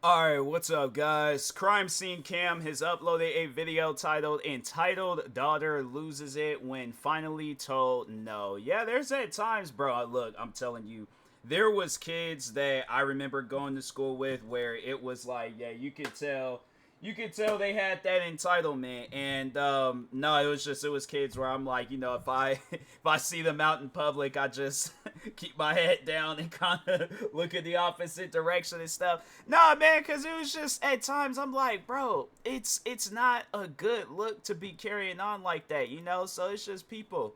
Alright, what's up, guys? Crime Scene Cam has uploaded a video entitled Daughter Loses It When Finally Told No. Yeah, there's at times, bro. Look, I'm telling you, there was kids that I remember going to school with where it was like, yeah, you could tell they had that entitlement. And no, it was kids where I'm like, if I if I see them out in public, I just keep my head down and kind of look in the opposite direction and stuff. Nah, man, because it was just at times I'm like, bro, it's not a good look to be carrying on like that. So it's just people.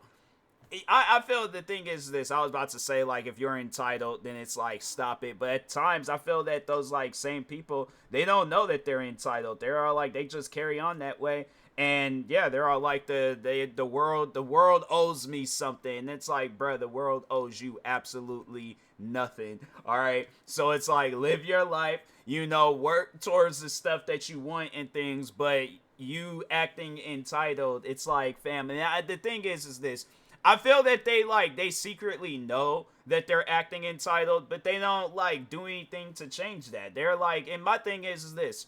I feel the thing is this. I was about to say, like, if you're entitled, then it's like, stop it. But at times, I feel that those, like, same people, they don't know that they're entitled. They're all like, they just carry on that way. And yeah, they're all like, the world owes me something. And it's like, bruh, the world owes you absolutely nothing. All right. So it's like, live your life, work towards the stuff that you want and things. But you acting entitled, it's like, fam. And the thing is this. I feel that they secretly know that they're acting entitled, but they don't like do anything to change that. They're like, and my thing is this.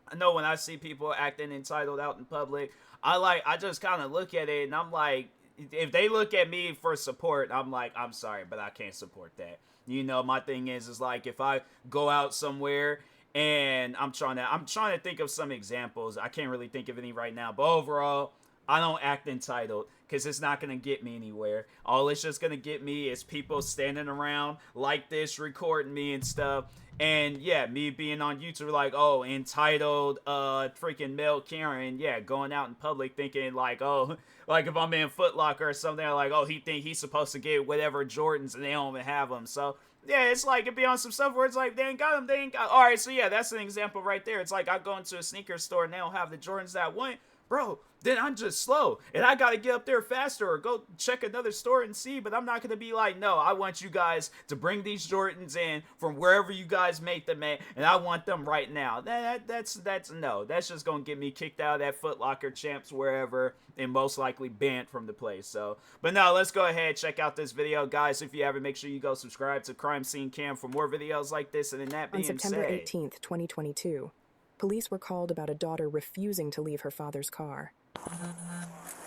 I know when I see people acting entitled out in public, I just kind of look at it and I'm like, if they look at me for support, I'm like, I'm sorry, but I can't support that. My thing is like if I go out somewhere and I'm trying to think of some examples. I can't really think of any right now, but overall, I don't act entitled because it's not going to get me anywhere. All it's just going to get me is people standing around like this, recording me and stuff. And yeah, me being on YouTube like, oh, entitled freaking male Karen, yeah, going out in public thinking like, oh, like if I'm in Foot Locker or something, like, oh, he think he's supposed to get whatever Jordans and they don't even have them. So yeah, it's like it be on some stuff where it's like they ain't got them, they ain't got. All right, so yeah, that's an example right there. It's like I go into a sneaker store and they don't have the Jordans that I want, bro, then I'm just slow and I gotta get up there faster or go check another store and see. But I'm not gonna be like, no, I want you guys to bring these Jordans in from wherever you guys make them at, and I want them right now. That's no, that's just gonna get me kicked out of that Foot Locker, Champs, wherever, and most likely banned from the place. So, but no, let's go ahead, check out this video, guys. If you haven't, make sure you go subscribe to Crime Scene Cam for more videos like this. And then that On being September said, 18th, 2022, police were called about a daughter refusing to leave her father's car.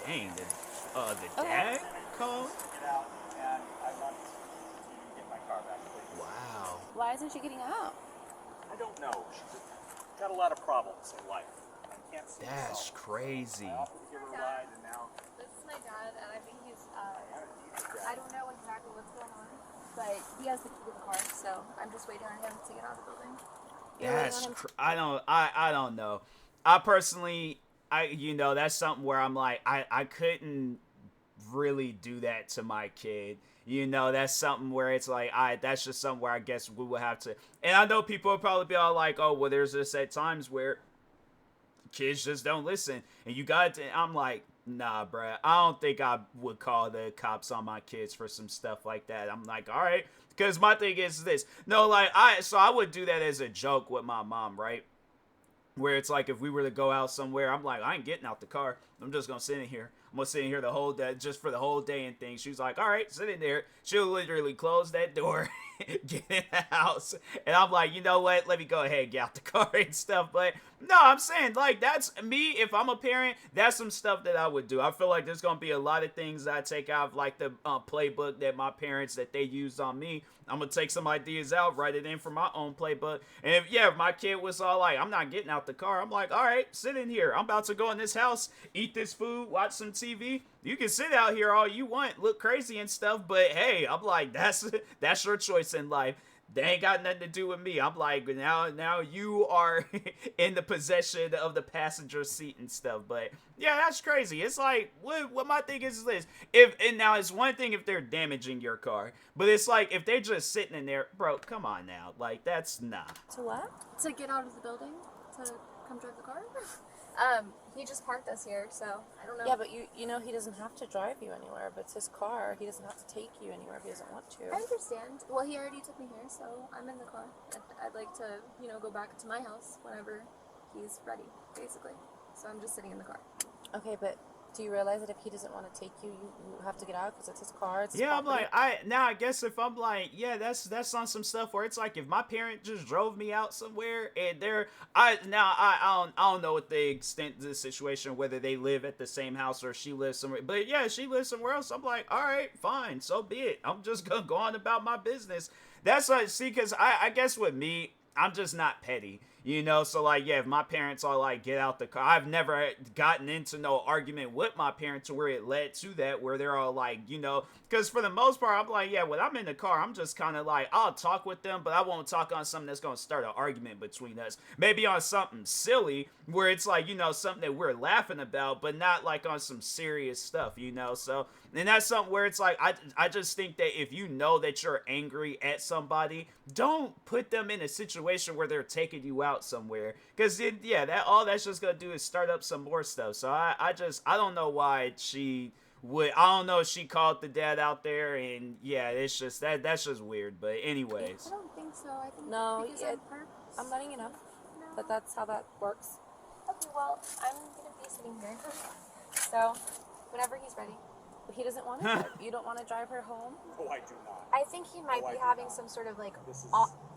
dang, the dad called. Get out, and I want to get my car back, please. Wow. Why isn't she getting out? I don't know. She's got a lot of problems in life. I can't see That's myself. crazy. I offered to give her a ride, and now This is my dad, and I think he's, I don't know exactly what's going on, but he has the key to the car, so I'm just waiting on him to get out of the building. I don't know. I personally, that's something where I'm like, I couldn't really do that to my kid. That's something where it's like, that's just something where I guess we would have to. And I know people will probably be all like, oh, well, there's just at times where kids just don't listen, and you got to. I'm like, nah, bruh. I don't think I would call the cops on my kids for some stuff like that. I'm like, all right, because my thing is this. No, like I would do that as a joke with my mom, right? Where it's like if we were to go out somewhere, I'm like, I ain't getting out the car. I'm just gonna sit in here. I'm gonna sit in here the whole day, just for the whole day and things. She's like, all right, sit in there. She'll literally close that door, get in the house, and I'm like, you know what? Let me go ahead and get out the car and stuff. But no, I'm saying like that's me. If I'm a parent, that's some stuff that I would do. I feel like there's gonna be a lot of things I take out of like the playbook that my parents that they used on me. I'm gonna take some ideas out, write it in for my own playbook. And if my kid was all like, I'm not getting out the car, I'm like, all right, sit in here. I'm about to go in this house, eat this food, watch some TV. You can sit out here all you want, look crazy and stuff, but hey, I'm like, that's your choice in life. They ain't got nothing to do with me. I'm like, now you are in the possession of the passenger seat and stuff. But yeah, that's crazy. It's like what my thing is this. And now it's one thing if they're damaging your car, but it's like if they're just sitting in there, bro, come on now. Like that's nah. To what? To get out of the building? To come drive the car? He just parked us here, so I don't know. Yeah, but you know he doesn't have to drive you anywhere. But it's his car. He doesn't have to take you anywhere if he doesn't want to. I understand. Well, he already took me here, so I'm in the car. I'd like to, go back to my house whenever he's ready, basically. So I'm just sitting in the car. Okay, but Do you realize that if he doesn't want to take you, you have to get out because it's his car, it's his Yeah, I'm property? like, I guess if I'm like, yeah, that's on some stuff where it's like if my parent just drove me out somewhere and I don't know what the extent of the situation, whether they live at the same house or she lives somewhere, but yeah, she lives somewhere else. I'm like, all right, fine, so be it. I'm just gonna go on about my business. That's like, see, because I guess with me, I'm just not petty. You know, so like, yeah, if my parents are like, get out the car, I've never gotten into no argument with my parents where it led to that, where they're all like, you know, because for the most part, I'm like, yeah, when I'm in the car, I'm just kind of like, I'll talk with them, but I won't talk on something that's going to start an argument between us. Maybe on something silly where it's like, you know, something that we're laughing about, but not like on some serious stuff, you know, so. And that's something where it's like, I just think that if you know that you're angry at somebody, don't put them in a situation where they're taking you out somewhere. Because, yeah, all that's just going to do is start up some more stuff. So I don't know why she would, I don't know if she called the dad out there. And, yeah, it's just, that's just weird. But anyways. I don't think so. I think No, because yeah, on purpose. I'm letting you know that that's how that works. Okay, well, I'm gonna be sitting here. So, whenever he's ready. But he doesn't want to drive. You don't want to drive her home? No, I do not. I think he might No, I be do having not. some sort of like, This is-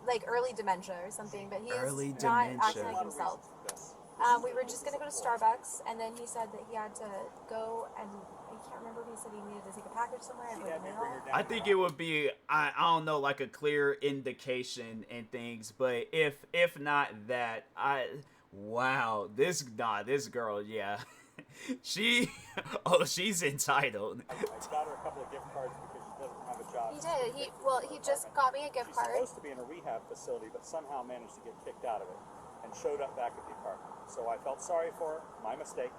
like early dementia or something, but he is Early not dementia. acting like a lot of himself. reasons for this. We were just gonna go to Starbucks, and then he said that he had to go, and I can't remember if he said he needed to take a package somewhere. She Or had me mail. bring her down I think it would be I don't know, like a clear indication and things, but if not that, this girl, yeah. she's entitled. I got her a couple of gift cards because she doesn't have a job. He did. He just got me a gift She's card. supposed to be in a rehab facility, but somehow managed to get kicked out of it and showed up back at the apartment. So I felt sorry for her, my mistake.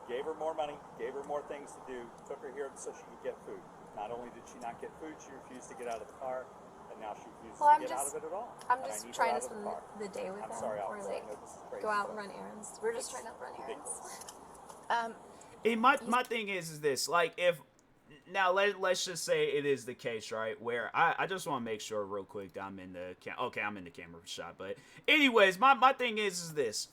Gave her more money, gave her more things to do, took her here so she could get food. Not only did she not get food, she refused to get out of the car, and now she refuses to get out of it at all. I'm And I just need her trying out to of the spend car. the day with I'm him, sorry, or officer, like I know this is crazy, go out and but run errands. We're just trying to run errands. And my thing is this, like, if now let's just say it is the case, right, where I just want to make sure real quick that I'm in the I'm in the camera shot, but anyways, my thing is this.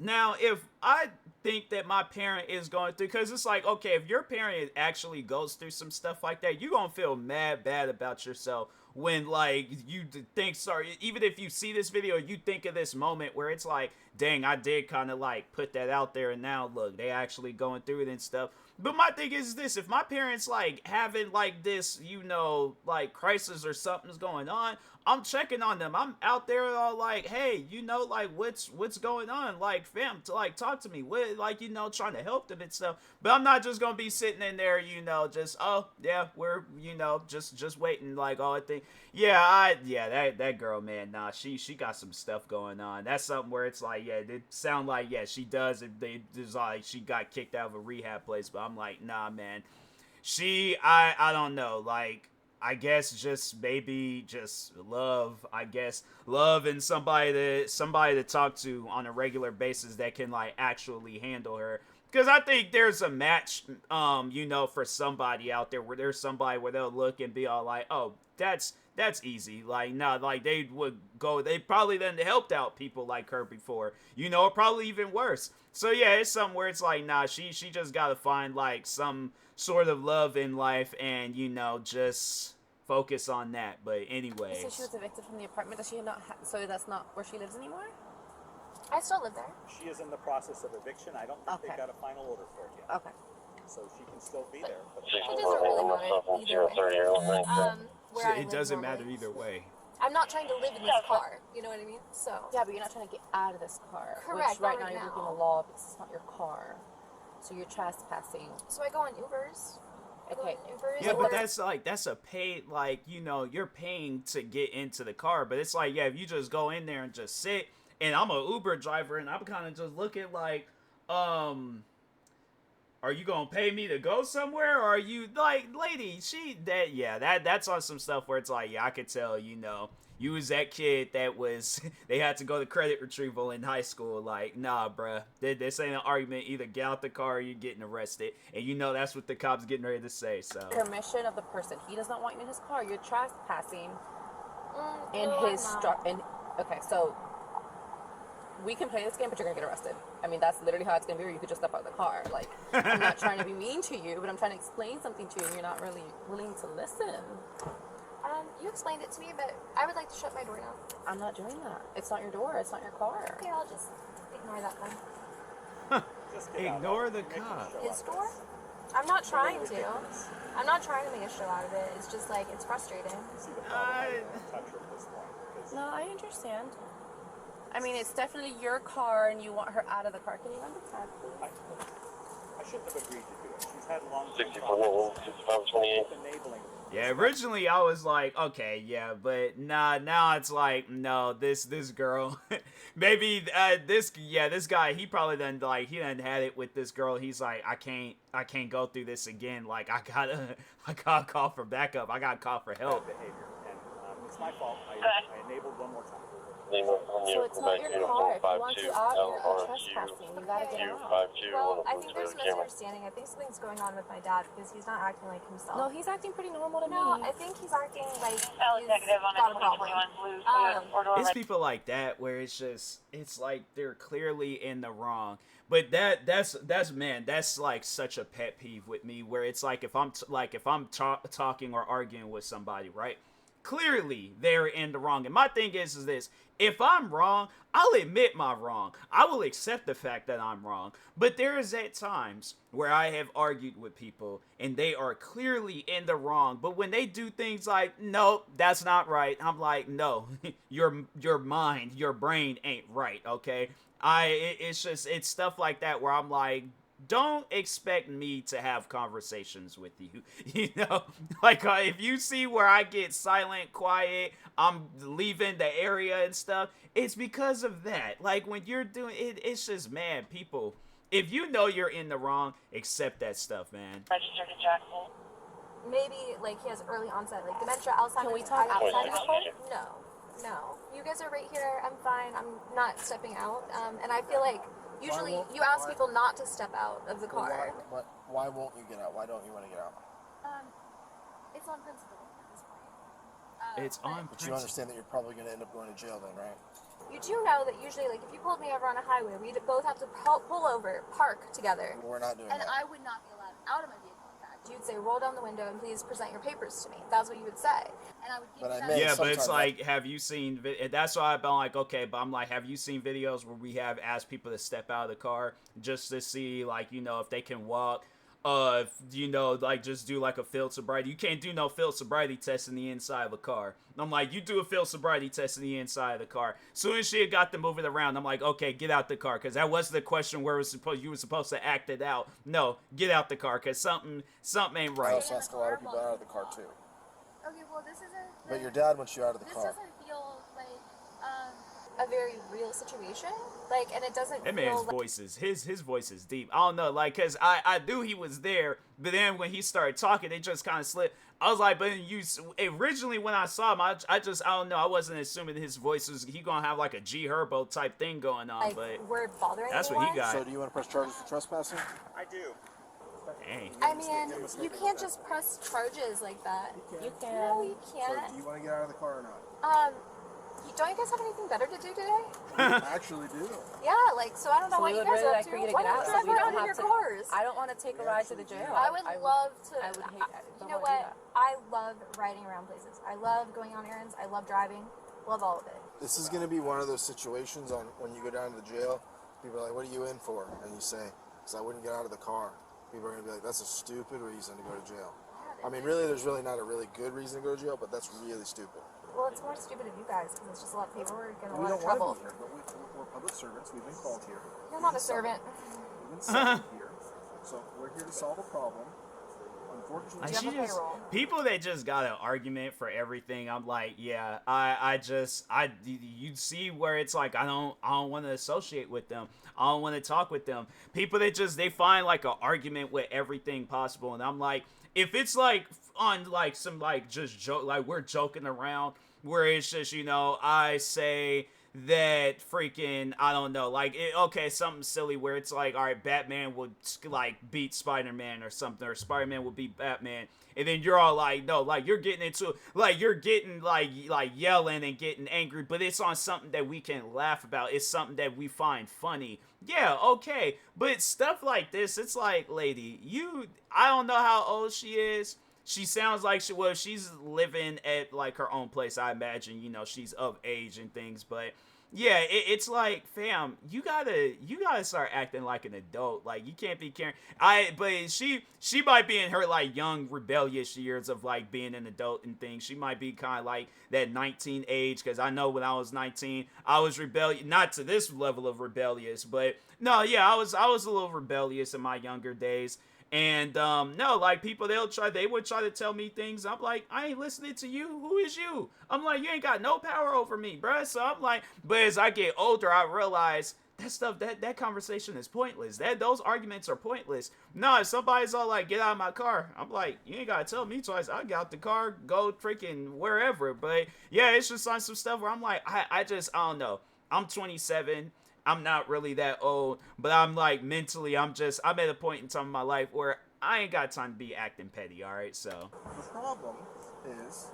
Now, if I think that my parent is going through, because it's like, okay, if your parent actually goes through some stuff like that, you're going to feel mad bad about yourself when, like, you think, sorry, even if you see this video, you think of this moment where it's like, dang, I did kind of, like, put that out there, and now, look, they actually going through it and stuff. But my thing is this, if my parents, like, having, like, this, you know, like, crisis or something's going on, I'm checking on them. I'm out there all like, hey, you know, like, what's going on? Like, fam, to like talk to me. What, like, you know, trying to help them and stuff. But I'm not just gonna be sitting in there, you know, just, oh yeah, we're, you know, just waiting, like, all I think. Yeah, that girl, man, nah, she got some stuff going on. That's something where it's like, yeah, it sound like, yeah, she does. They just like she got kicked out of a rehab place, but I'm like, nah, man. I don't know, like, I guess just maybe just love, I guess love and somebody to talk to on a regular basis that can like actually handle her. Because I think there's a match, you know, for somebody out there where there's somebody where they'll look and be all like, oh, that's easy. Like, nah, like they probably then helped out people like her before, you know, or probably even worse. So yeah, it's something where it's like, nah, she just gotta find like some sort of love in life and, you know, just focus on that. But anyways. So she was evicted from the apartment. Does she not? So that's not where she lives anymore. I still live there. She is in the process of eviction. I don't think Okay. they got a final order for it yet. Okay. So she can still be there. But It doesn't really matter either way. Where I It live doesn't normally. matter either way. I'm not trying to live in this car. You know what I mean? So. Yeah, but you're not trying to get out of this car. Correct, Which right not now you're right breaking now. the law because it's not your car. So you're trespassing. So I go on Ubers. Okay. Ubers. Yeah, but or- that's a paid, like, you know, you're paying to get into the car. But it's like, yeah, if you just go in there and just sit, and I'm a Uber driver, and I'm kind of just looking like, are you gonna pay me to go somewhere, or are you like, lady, that's on some stuff where it's like, yeah, I could tell, you know, you was that kid that was they had to go to credit retrieval in high school. Like, nah, bruh, this ain't an argument. Either get out the car or you're getting arrested, and you know that's what the cops getting ready to say. So Permission of the person. He does not want you in his car. You're trespassing in no, his I'm struck. not. Okay, so we can play this game, but you're gonna get arrested. I mean, that's literally how it's gonna be. Or you could just step out of the car. Like, I'm not trying to be mean to you, but I'm trying to explain something to you, and you're not really willing to listen. You explained it to me, but I would like to shut my door now. I'm not doing that. It's not your door. It's not your car. Okay, I'll just ignore that then. Just get out. Ignore the You're making a cop. show His out of door? this. I'm not trying to. Ridiculous. I'm not trying to make a show out of it. It's just like, it's frustrating. See the problem. I don't wanna touch her at this point because No, I understand. I mean, it's definitely your car, and you want her out of the car. Can you understand, please? I shouldn't have agreed to do it. She's had long-term 64, problems 6528. with enabling. Yeah, originally I was like, okay, yeah, but nah, now it's like, no, this girl, maybe this guy, he probably done had it with this girl. He's like, I can't go through this again. Like, I gotta call for backup. I gotta call for help. Bad behavior, and it's my fault. I enabled one more time. So it's not your car. If you want to out, you're trespassing. You gotta get out. Well, I think there's a misunderstanding. I think something's going on with my dad because he's not acting like himself. No, he's acting pretty normal to No, me. I think he's acting like he's negative on got a a problem. 2021 blue Toyota four-door It's red. people like that where it's like they're clearly in the wrong. But that's like such a pet peeve with me where it's like if I'm talking or arguing with somebody, right? Clearly they're in the wrong. And my thing is this: if I'm wrong, I'll admit my wrong. I will accept the fact that I'm wrong. But there is at times where I have argued with people and they are clearly in the wrong. But when they do things like, nope, that's not right, I'm like, no, your mind, your brain ain't right, okay? It's stuff like that where I'm like, don't expect me to have conversations with you. You know, like if you see where I get silent, quiet, I'm leaving the area and stuff, it's because of that. Like when you're doing it, it's just, man, people, if you know you're in the wrong, accept that stuff, man. Registered to Jackson. Maybe like he has early onset, like dementia, Alzheimer's. Can we talk outside of the car? No. You guys are right here. I'm fine. I'm not stepping out. And I feel like usually you ask people not to step out of the car. Why won't you get out? Why don't you want to get out? It's on principle at this point. It's on But you understand that you're probably going to end up going to jail then, right? You do know that usually, like, if you pulled me over on a highway, we'd both have to pull over, park together. We're not doing And that. I would not be allowed out of my vehicle, in fact. You'd say, roll down the window and please present your papers to me. That's what you would say. And I would give But you I that. may- Yeah, but it's sometimes like, have you seen? That's why I've been like, okay, but I'm like, have you seen videos where we have asked people to step out of the car just to see, like, you know, if they can walk? You know, like just do like a field sobriety. You can't do no field sobriety test in the inside of a car. And I'm like, you do a field sobriety test in the inside of the car. Soon as she had got to move it around, I'm like, okay, get out the car, because that was the question where you were supposed to act it out. No, get out the car, because something ain't I right. also ask a lot of people out of the car too. Okay, well, this isn't. But your dad wants you out of the This car. doesn't feel like a very real situation. Like, and it doesn't That feel man's like. voice is his voice is deep. I don't know, like, cause I knew he was there, but then when he started talking, it just kind of slipped. I was like, but originally when I saw him, I don't know, I wasn't assuming his voice was he gonna have like a G Herbo type thing going on, Like, but we're bothering that's what anyone. he got. So do you want to press charges for trespassing? I do. Dang. I mean, you can't just press charges like that. You can. No, you So can't. do you want to get out of the car or not? Don't you guys have anything better to do today? I actually do. Yeah, like, so I don't know So what we you would guys really are like up for to. you to Why get don't out you so step we don't out in have your to. cars? I don't want to take a ride to the jail. I would love to. I would hate. You know what? I love riding around places. I love going on errands. I love driving. Love all of it. This is going to be one of those situations on when you go down to the jail. People are like, what are you in for? And you say, because I wouldn't get out of the car. People are going to be like, that's a stupid reason to go to jail. I mean, really, there's really not a really good reason to go to jail, but that's really stupid. Well, it's more stupid of you guys because it's just a lot of paperwork and a We lot don't of trouble. want to be here, but we're public servants. We've been called here. You're not a servant. We've been sent here. So we're here to solve a problem. Unfortunately, Like, You have she a just payroll. people that just got an argument for everything. I'm like, yeah, you see where it's like I don't want to associate with them. I don't want to talk with them. People that they find like an argument with everything possible, and I'm like, if it's like on like some like just joke, like we're joking around, where it's just, you know, I say that freaking, I don't know, like, okay, something silly where it's like, all right, Batman would like beat Spider-Man or something, or Spider-Man would beat Batman, and then you're all like, no, like, you're getting into, like, you're getting like yelling and getting angry, but it's on something that we can laugh about. It's something that we find funny. Yeah, okay, but stuff like this, it's like, lady, I don't know how old she is. She sounds like she's living at like her own place. I imagine, she's of age and things, but yeah, it's like, fam, you gotta start acting like an adult. Like, you can't be caring. But she might be in her like young rebellious years of like being an adult and things. She might be kind of like that 19 age, because I know when I was 19, I was rebellious, not to this level of rebellious, but no, yeah, I was a little rebellious in my younger days. And no, like, people, they would try to tell me things. I'm like, I ain't listening to you. Who is you? I'm like, you ain't got no power over me, bruh. So I'm like, but as I get older, I realize that stuff, that conversation is pointless. Those arguments are pointless. No, if somebody's all like, get out of my car, I'm like, you ain't gotta tell me twice. I'll get out the car, go freaking wherever. But yeah, it's just on some stuff where I'm like, I don't know. I'm 27. I'm not really that old, but I'm like, mentally, I'm at a point in time in my life where I ain't got time to be acting petty, alright? So The problem is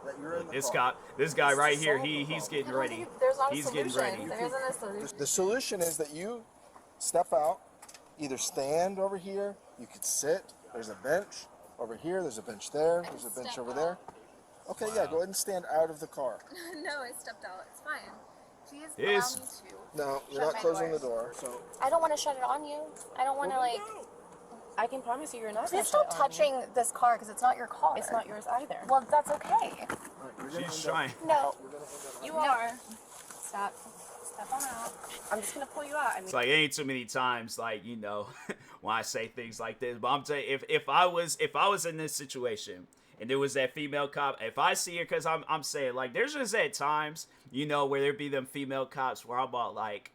that you're in the car. this guy right here, he's getting ready. There's not a He's solution. getting ready. There isn't a solution. The solution is that you step out, either stand over here, you could sit, there's a bench over here, there's a bench there, there's a bench over there. Okay, yeah, go ahead and stand out of the car. No, I stepped out. It's fine. Please Yes. allow me to. No, you're Shut not my closing door. the door, so... I don't want to shut it on you. I don't want to, like... I can promise you, you're not. Please stop touching this car, because it's not your car. It's not yours either. Well, that's okay. Alright, you're gonna She's end up- trying. No. you're gonna end up- You are. Stop. Step on out. I'm just gonna pull you out. I mean, It's like, it ain't too many times, like, when I say things like this. But I'm telling you, if I was in this situation and there was that female cop, if I see her, because I'm saying, like, there's just at times, where there be them female cops where I'm all like,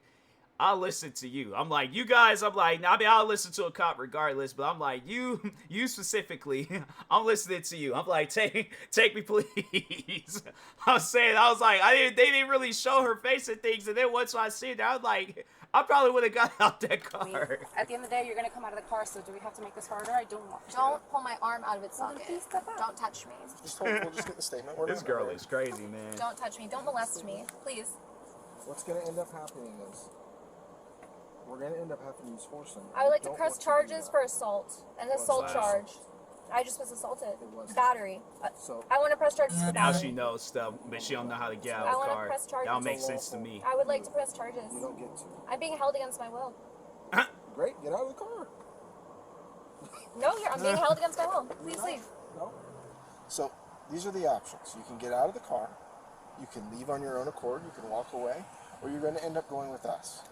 I'll listen to you. I'm like, you guys, I'm like, I mean, I'll listen to a cop regardless, but I'm like, you specifically, I'm listening to you. I'm like, take me, please. I'm saying, I was like, they didn't really show her face and things, and then once I see it, I was like, I probably would have got out that I mean, car. at the end of the day, you're gonna come out of the car. So do we have to make this harder? I don't want to. Don't pull my arm out of its Well, then socket. please step out. Don't touch me. We'll just get the statement. We're This not girl gonna- is crazy, man. Don't touch me. Don't molest me. Please. What's going to end up happening is we're going to end up having to use force on you. I would like to Don't press want charges do for that. assault. An What's assault that? charge. I just was assaulted. It wasn't. Battery. So I want to press charges for Now battery. she knows stuff, but she don't know how to get out I of the wanna car. press charges. That'll make sense to me. I would like to press charges. you don't get to. I'm being held against my will. Great, get out of the car. No, I'm being held against my will. Please leave. No. So these are the options. You can get out of the car. You can leave on your own accord. You can walk away, or you're going to end up going with us.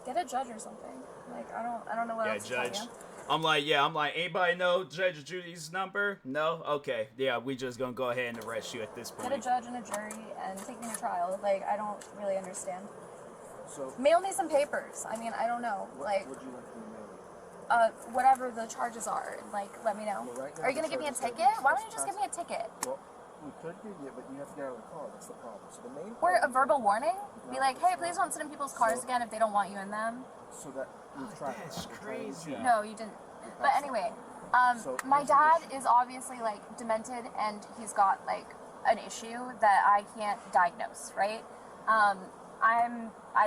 Get a judge or something. Like, I don't know what Yeah, else to tell Judge. you. I'm like, anybody know Judge Judy's number? No? Okay. Yeah, we just gonna go ahead and arrest you at this Get a point. judge and a jury and take me to trial. Like, I don't really understand. So Mail me some papers. I mean, I don't know. Like, would you like to be married? whatever the charges are. Like, let me know. Well, right now Are you gonna the give me a charges ticket? are Why don't you just give me a ticket? Well, we could give you, but you have to get out of the car. That's the problem. So the main Or a problem- verbal warning? Be like, hey, please don't sit in people's cars again if they don't want you in them. So that we've tried. That's that. We're trying to crazy. check. No, you didn't. But anyway, So my here's the dad issue. is obviously like demented and he's got like an issue that I can't diagnose, right? I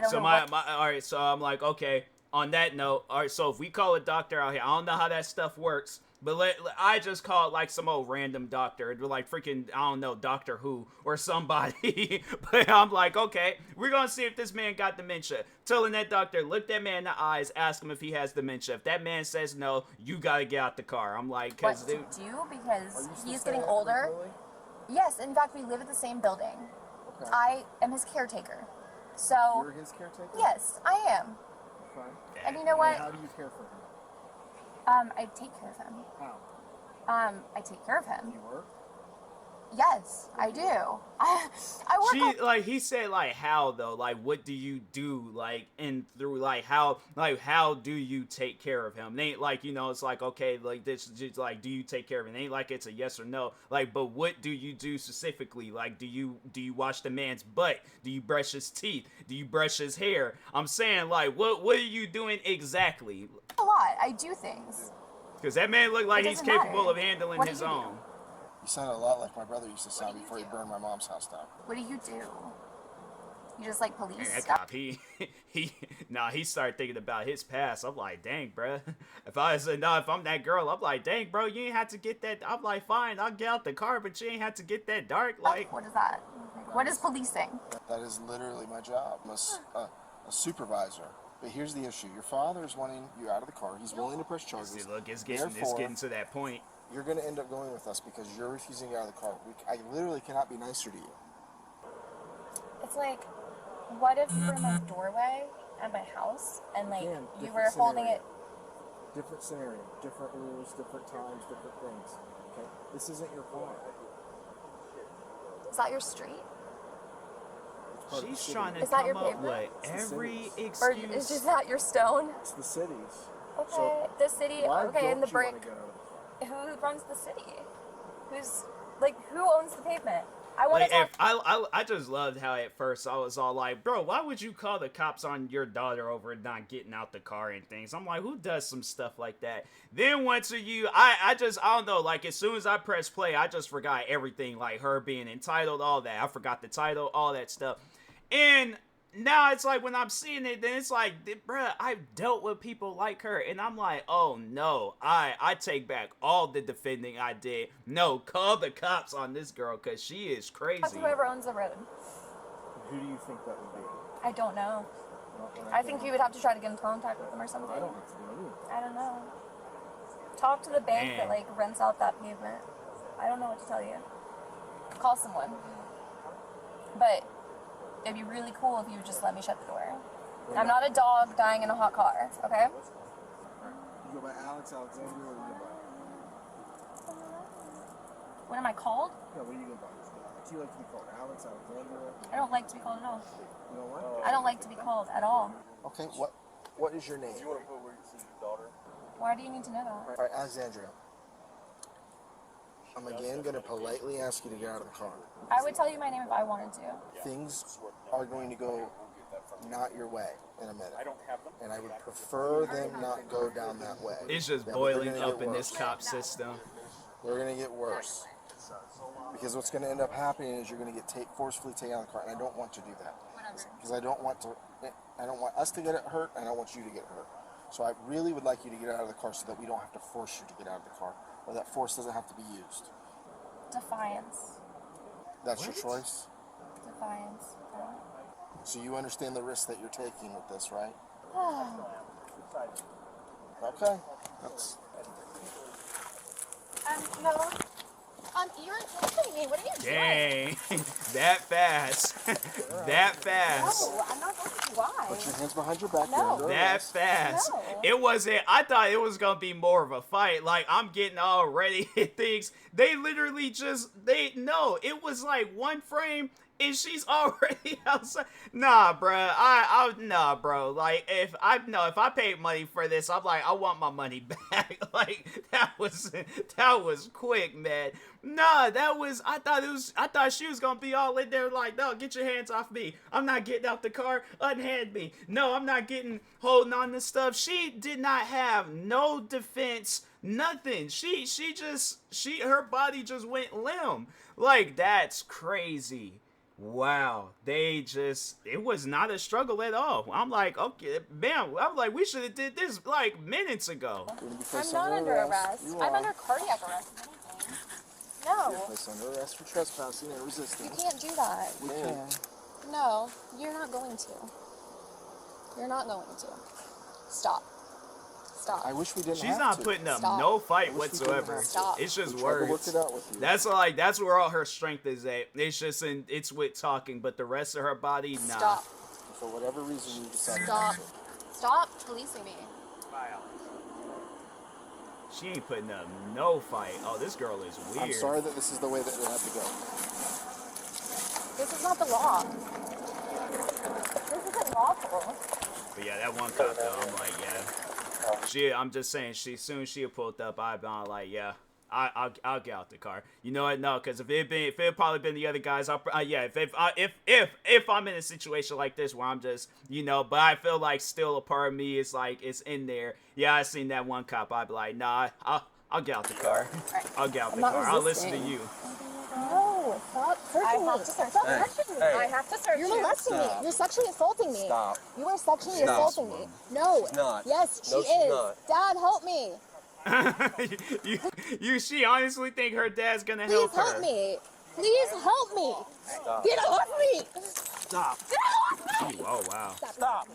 don't So know. my what- all right, so I'm like, okay, on that note, all right, so if we call a doctor out here, I don't know how that stuff works, but I just call it like some old random doctor, like freaking, I don't know, Doctor Who or somebody. But I'm like, okay, we're gonna see if this man got dementia. Telling that doctor, look that man in the eyes, ask him if he has dementia. If that man says no, you gotta get out the car. I'm like, what cause to dude, do Are because you still he's staying getting at older. Lily? Yes, in fact, we live at the same building. Okay. I am his caretaker. So, You're his caretaker? yes, I am. Okay. And you know what? How do you care for him? I take care of him. How? I take care of Do him. you work? Yes, I do. I work. She like he said like how though, like what do you do, like and through like how do you take care of him? It ain't like, you know, it's like okay, like this is just like do you take care of him? It ain't like it's a yes or no, like, but what do you do specifically? Like do you wash the man's butt? Do you brush his teeth? Do you brush his hair? I'm saying like what are you doing exactly? a lot. I do things. Because that man looked like It he's doesn't capable matter. of handling What do his you do? own. You sound a lot like my brother used to sound before he burned my mom's house down. What do? You just like police Man, that stuff. cop, he started thinking about his past. I'm like, dang, bro. If I'm that girl, I'm like, dang, bro, you ain't have to get that. I'm like, fine, I'll get out the car, but you ain't have to get that dark. Like, What is that? What is policing? That is literally my job. I'm a supervisor. But here's the issue. Your father is wanting you out of the car. He's willing to press charges. see, look, it's getting to that point. You're going to end up going with us because you're refusing to get out of the car. I literally cannot be nicer to you. It's like, what if you were in my doorway at my house and like Again, you different were holding scenario. it? Different scenario, different rules, different times, different things. Okay? This isn't your car. Is that your street? It's part of the She's city. trying to Is that come your up pavement? with It's the every cities. Or excuse. is just that your stone? It's the cities. Okay, So the city. why Okay, don't and the you brick. want to get out of the car? Who runs the city? Who owns the pavement? I want Like, to if I just loved how at first I was all like, bro, why would you call the cops on your daughter over not getting out the car and things? I'm like, who does some stuff like that? Then once I don't know, like as soon as I pressed play, I just forgot everything, like her being entitled, all that. I forgot the title, all that stuff. And now it's like when I'm seeing it, then it's like, bruh, I've dealt with people like her, and I'm like, oh no, I take back all the defending I did. No, call the cops on this girl because she is crazy. whoever owns the road. Who do you think that would be? I don't know. Well, I think you would have to try to get in contact with them or something. I don't have to do anything. I don't know. Talk to the bank Man. that like rents out that pavement. I don't know what to tell you. Call someone. But it'd be really cool if you would just let me shut the door. I'm not a dog dying in a hot car, okay? You go by Alex, Alexandria, or you go by? What am I called? Yeah, what do you go by? Do you like to be called Alex, Alexandria? I don't like to be called at all. You know what? I don't like to be called at all. Okay, what is your name? Do you want to put where you see your daughter? Why do you need to know that? All right, Alexandria. I'm again going to politely ask you to get out of the car. I would tell you my name if I wanted to. Things are going to go not your way in a minute. I don't have them. And I would prefer them not go down that way. It's just They're boiling gonna up get in this worse. cop system. They're going to get worse. Because what's going to end up happening is you're going to get forcefully taken out of the car, and I don't want to do that. Because I don't want us to get hurt, and I don't want you to get hurt. So I really would like you to get out of the car so that we don't have to force you to get out of the car, or that force doesn't have to be used. Defiance. That's your choice. Defiance. So you understand the risk that you're taking with this, right? Okay. That's No. You're insulting me. What are you Dang, that fast, that fast. doing? No, I'm not going to. Why? put your hands behind your back. No. You're under That arrest. fast. No. It wasn't. I thought it was gonna be more of a fight. Like I'm getting all ready and things. They literally no. It was like one frame and she's already outside. Nah, bro. Nah, bro. Like if I paid money for this, I'm like I want my money back. Like that was quick, man. Nah, I thought she was gonna be all in there like, no, get your hands off me. I'm not getting out the car. Unhand me. No, I'm not holding on to stuff. She did not have no defense, nothing. Her body just went limp. Like that's crazy. Wow, it was not a struggle at all. I'm like, okay, man, I'm like, we should have did this like minutes ago. You're gonna be I'm placed not under arrest. You I'm are. under cardiac arrest. if anything. You're No, placed under arrest for trespassing and you resistance. can't do that. We can. No, you're not going to. You're not going to. Stop. Stop. I wish we didn't She's have not to. putting up Stop. no fight I wish we didn't whatsoever. have to. Stop. It's just We tried to work words. it out with you. That's where all her strength is at. It's with talking, but the rest of her body, nah. Stop. For whatever reason, you decided Stop. not to. Stop policing me. She ain't putting up no fight. Oh, this girl is weird. I'm sorry that this is the way that it had to go. This is not the law. This isn't lawful. But yeah, that one cop though, I'm like, yeah. I'm just saying, soon as she pulled up, I'd been like, yeah, I'll get out the car. You know what? No, because if it probably been the other guys, yeah, if I'm in a situation like this where I'm just, you know, but I feel like still a part of me is like it's in there. Yeah, I seen that one cop. I'd be like, nah, I'll get out the car. I'll get out the car. I'll listen to you. No, stop searching me. Stop touching me. I have to search you. You're molesting me. You're sexually assaulting me. Stop. You are sexually assaulting me. No. She's not. Yes, she No, she's is. not. Dad, help me. She honestly think her dad's gonna Please help her. help me. Please help me. Stop. Get off me. Stop. Get off me. Oh wow. Stop.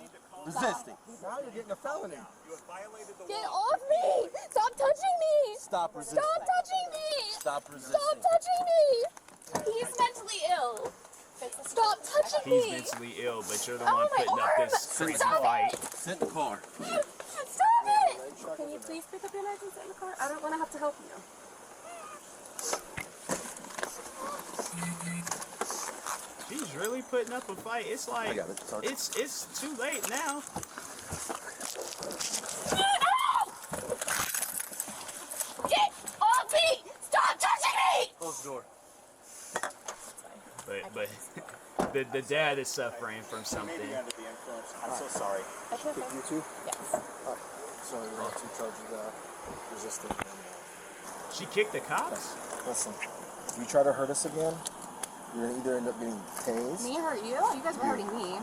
Resisting. Now you're getting a felony. Get off me. Stop touching me. Stop resisting. Stop touching me. Stop resisting. Stop touching me. He's mentally ill. Stop touching He's me. mentally ill, but you're the Oh, one my putting up arm. this crazy Stop fight. Sit in the car. Stop it. Can you please pick up your knife and sit in the car? I don't want to have to help you. She's really putting up a fight. It's like I got it. Sorry. it's too late now. Get off me. Stop touching me. Close the door. But the dad is suffering from something. Maybe under the influence. I'm so sorry. You too? Yes. So you're going to charge of resisting. She kicked the cops? Listen, if you try to hurt us again, you're going to either end up getting tased. Me hurt you? You guys were hurting me.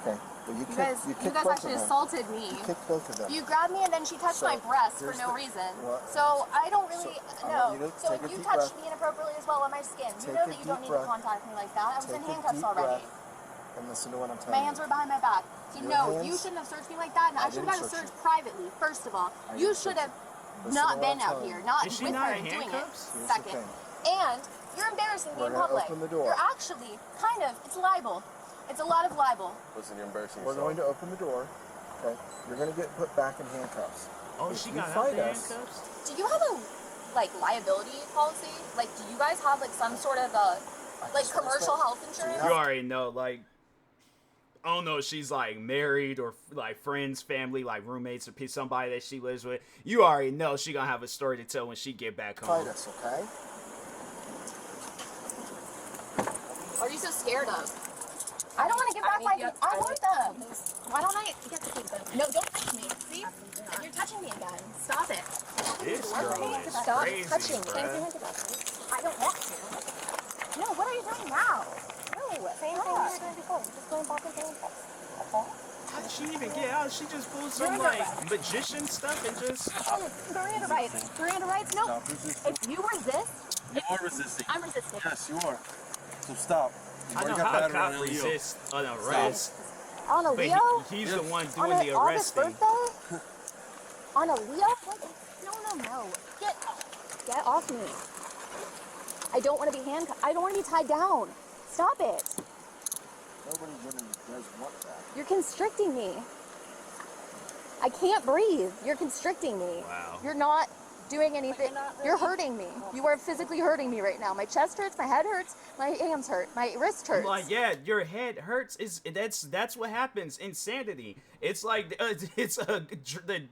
Okay. Well, you You kicked guys both actually of them. assaulted me. You kicked both of them. You grabbed me and then she touched my breast for here's no the- reason. well, So I don't really I know. want you to So take a you deep touched breath. me inappropriately as well on my skin. You Take know a that you don't deep need to breath. contact me like that. I was Take in a handcuffs deep already. breath and listen to what I'm telling My you. hands were behind my back. So Your no, hands? you shouldn't have searched me like that, and I should have didn't gotten search searched privately, first of all. I You didn't should search have Listen not to what been I'm out telling here, you. not Is she with not her in doing it. handcuffs? Here's the Second. thing. And you're embarrassing me We're in gonna public. open the door. You're actually kind of, it's libel. It's a lot of libel. Listen, you're embarrassing We're yourself. going to open the door. Okay. You're going to get put back in handcuffs. Oh, If she you got out fight the us- handcuffs? Do you have a, like, liability policy? Like, do you guys have, like, some sort of, like, commercial health insurance? You already know, like, I don't know if she's like married or like friends, family, like roommates or somebody that she lives with. You already know she gonna have a story to tell when she get back home. Fight us, okay? What are you so scared of? I don't want to give back my things. I want them. Why don't I get to keep them? No, don't touch me. See? You're touching me again. Stop it. This girl is Stop crazy, touching me. bruh. I don't want to. No, what are you doing now? No, same thing you were doing before. Just going back and forth. That's all. How did she even get out? She just pulled some like magician stuff and just. Miranda rights. Miranda rights? No. Stop resisting. If you resist, You are resisting. I'm resisting. Yes, you are. So stop. You've I know already got how a battery on cop illegal. resists an arrest, On a but Leo? he's the one On doing the an August arresting. birthday? On a Leo? No. Get off me. I don't want to be handcuffed. I don't want to be tied down. Stop it. Nobody really does want that. You're constricting me. I can't breathe. You're constricting me. Wow. You're not doing anything. You're hurting me. You are physically hurting me right now. My chest hurts, my head hurts, my hands hurt, my wrist hurts. Like, yeah, your head hurts. That's what happens. Insanity. It's like the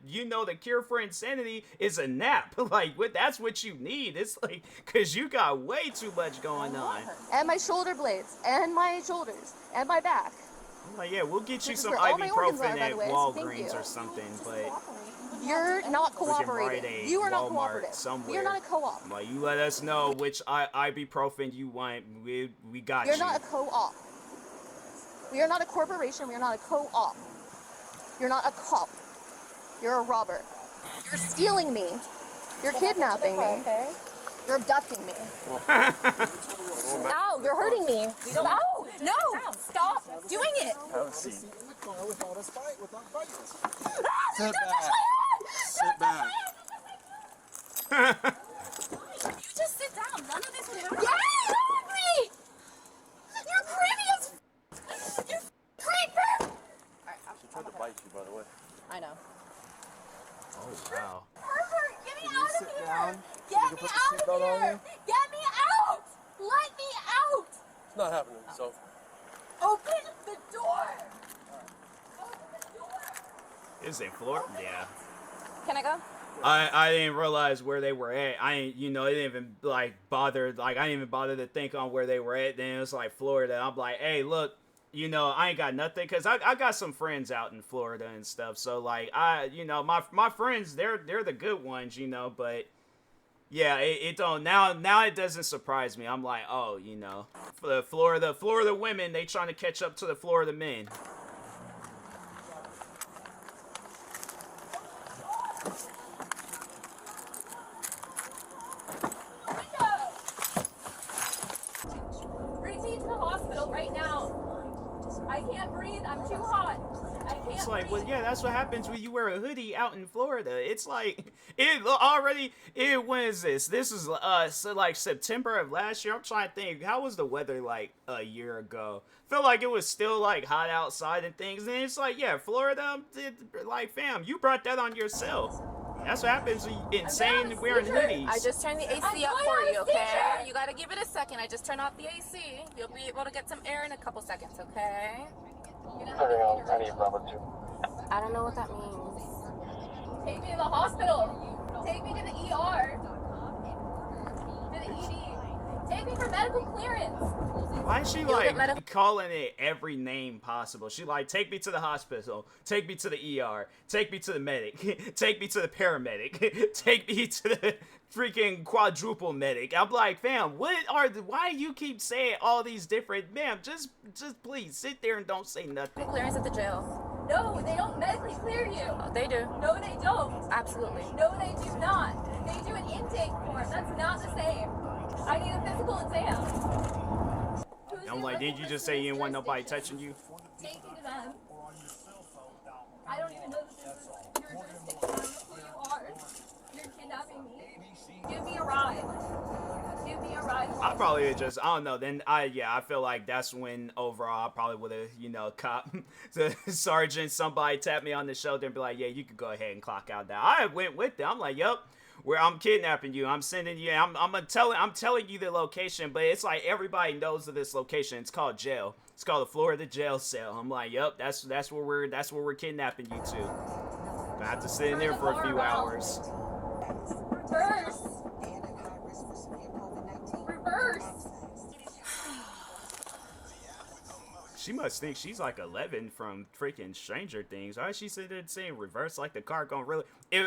cure for insanity is a nap. Like, that's what you need. It's like because you got way too much going on. And my shoulder blades, and my shoulders, and my back. I'm like, yeah, we'll get you Which is some where all my organs ibuprofen are, by at the way, so thank Walgreens you. or something, but You're not we can write cooperating. a You are not Walmart cooperative. somewhere. You're not a co-op. Like, you let us know which ibuprofen you want. We got You're you. not a co-op. We are not a corporation. We are not a co-op. You're not a cop. You're a robber. You're stealing me. You're kidnapping me. You're abducting me. Ow, you're hurting me. Ow, no, stop doing it. Have a seat. Without us fight, without fighting us. Sit back. Sit back. You just sit down. None of this would happen. Get off me! You're creepy as f***. You creeper! She tried to bite you, by the way. I know. Oh wow. Pervert, get me Can you out sit of here! down? Get You can me put the out seatbelt of on here! you? Get me out! Let me out! It's not happening, so. Open the door! Open the door! Is it Florida? Yeah. Can I go? I didn't realize where they were at. I ain't, you know, it didn't even like bother. Like I didn't even bother to think on where they were at. Then it was like Florida. I'm like, hey, look, you know, I ain't got nothing because I got some friends out in Florida and stuff. So like you know, my friends, they're the good ones, you know. But yeah, it don't now it doesn't surprise me. I'm like, oh, you know, for the Florida women, they trying to catch up to the Florida men. Bring me to the hospital right now. I can't breathe. I'm too hot. I can't It's like, well, breathe. yeah, that's what happens when you wear a hoodie out in Florida. It's like, when is this? This is, so like September of last year. I'm trying to think, how was the weather like a year ago? Felt like it was still like hot outside and things. And it's like, yeah, Florida, like, fam, you brought that on yourself. That's what happens when you insane wearing hoodies. I just turned the AC I'm up going for on a you, okay? seizure. You gotta give it a second. I just turned off the AC. You'll be able to get some air in a couple seconds, okay? I need Bravo 2. I don't know what that means. Take me to the hospital. Take me to the ER. To the ED. Take me for medical clearance. Why is she get like medical- calling it every name possible? She like, take me to the hospital, take me to the ER, take me to the medic, take me to the paramedic, take me to the freaking quadruple medic. I'm like, fam, why you keep saying all these different, ma'am, just please sit there and don't say nothing. Clearance at the jail. No, they don't medically clear you. Oh, they do. No, they don't. Absolutely. No, they do not. They do an intake form. That's not the same. I need a physical exam. Who's I'm your like, didn't you just say you didn't want nobody touching you? Take me to them. I don't even know that this is your jurisdiction. I don't know who you are. You're kidnapping me. Give me a ride. Give me a ride. I probably just, I don't know. Then I feel like that's when overall I probably would have, you know, cop the sergeant, somebody tap me on the shoulder and be like, yeah, you could go ahead and clock out now. I went with them. I'm like, yep. Where I'm kidnapping you, I'm sending you. I'm telling you the location, but it's like everybody knows of this location. It's called jail. It's called the Florida jail cell. I'm like, yep, that's where we're kidnapping you to. I have to sit in there for a few hours. Reverse. Reverse. She must think she's like 11 from freaking Stranger Things. Why is she sitting there saying reverse like the car going really...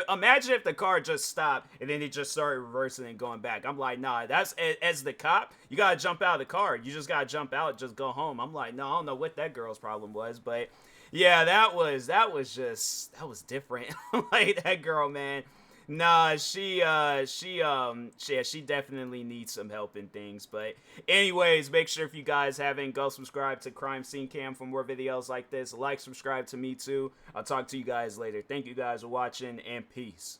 Imagine if the car just stopped and then it just started reversing and going back. I'm like, nah, that's... As the cop, you gotta jump out of the car. You just gotta jump out and just go home. I'm like, no, I don't know what that girl's problem was, but... Yeah, that was different. Like, that girl, man... Nah, she definitely needs some help in things. But anyways, make sure if you guys haven't, go subscribe to Crime Scene Cam for more videos like this. Like, subscribe to me too. I'll talk to you guys later. Thank you guys for watching, and peace.